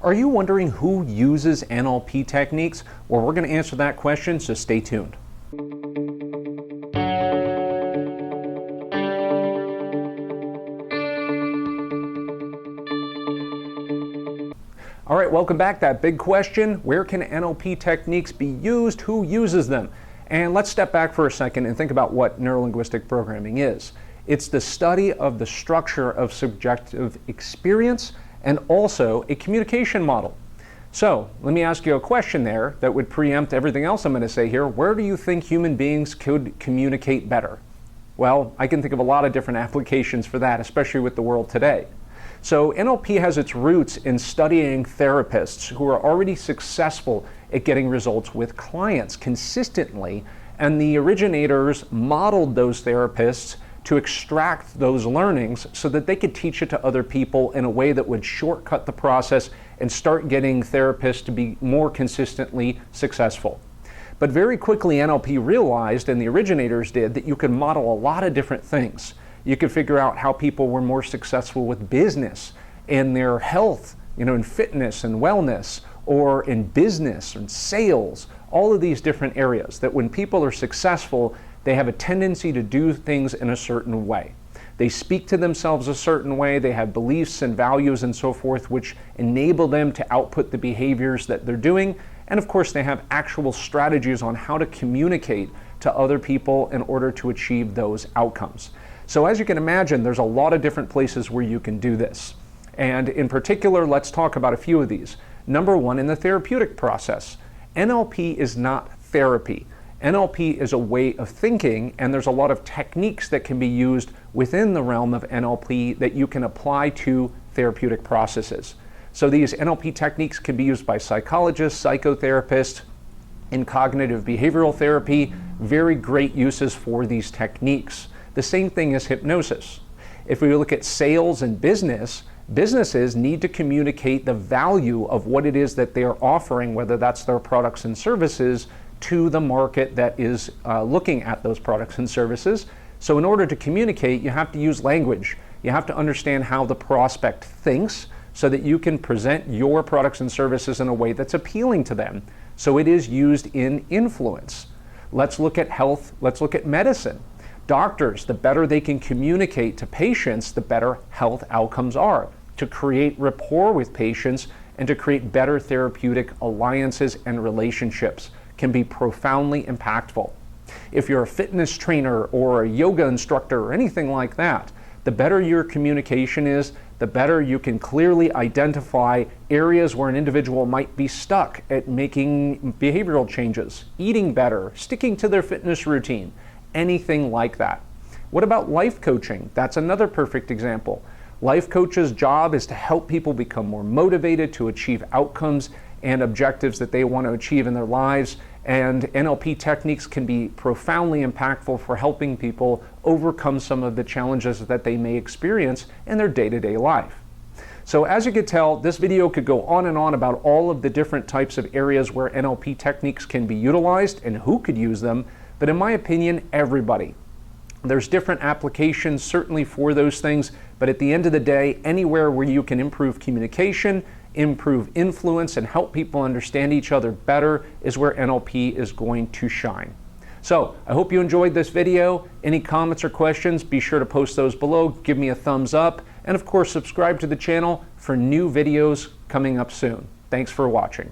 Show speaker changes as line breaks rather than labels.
Are you wondering who uses NLP techniques? Well, we're going to answer that question, so stay tuned. All right, welcome back. That big question, where can NLP techniques be used? Who uses them? And let's step back for a second and think about what neuro-linguistic programming is. It's the study of the structure of subjective experience and also a communication model. So let me ask you a question there that would preempt everything else I'm going to say here. Where do you think human beings could communicate better? Well, I can think of a lot of different applications for that, especially with the world today. So NLP has its roots in studying therapists who are already successful at getting results with clients consistently, and the originators modeled those therapists to extract those learnings so that they could teach it to other people in a way that would shortcut the process and start getting therapists to be more consistently successful. But very quickly NLP realized, and the originators did, that you could model a lot of different things. You could figure out how people were more successful with business, in their health, in fitness and wellness, or in business and sales, all of these different areas, that when people are successful, they have a tendency to do things in a certain way. They speak to themselves a certain way, they have beliefs and values and so forth, which enable them to output the behaviors that they're doing. And of course, they have actual strategies on how to communicate to other people in order to achieve those outcomes. So as you can imagine, there's a lot of different places where you can do this. And in particular, let's talk about a few of these. Number one, in the therapeutic process. NLP is not therapy. NLP is a way of thinking, and there's a lot of techniques that can be used within the realm of NLP that you can apply to therapeutic processes. So these NLP techniques can be used by psychologists, psychotherapists, in cognitive behavioral therapy. Very great uses for these techniques. The same thing as hypnosis. If we look at sales and business, businesses need to communicate the value of what it is that they are offering, whether that's their products and services, to the market that is looking at those products and services. So in order to communicate, you have to use language. You have to understand how the prospect thinks so that you can present your products and services in a way that's appealing to them. So it is used in influence. Let's look at health. Let's look at medicine. Doctors, the better they can communicate to patients, the better health outcomes are, to create rapport with patients and to create better therapeutic alliances and relationships can be profoundly impactful. If you're a fitness trainer or a yoga instructor or anything like that, the better your communication is, the better you can clearly identify areas where an individual might be stuck at making behavioral changes, eating better, sticking to their fitness routine, anything like that. What about life coaching? That's another perfect example. Life coach's job is to help people become more motivated to achieve outcomes and objectives that they want to achieve in their lives. And NLP techniques can be profoundly impactful for helping people overcome some of the challenges that they may experience in their day-to-day life. So as you could tell, this video could go on and on about all of the different types of areas where NLP techniques can be utilized and who could use them. But in my opinion, everybody. There's different applications certainly for those things, but at the end of the day, anywhere where you can improve communication, improve influence, and help people understand each other better is where NLP is going to shine. So I hope you enjoyed this video. Any comments or questions, be sure to post those below. Give me a thumbs up, and of course, subscribe to the channel for new videos coming up soon. Thanks for watching.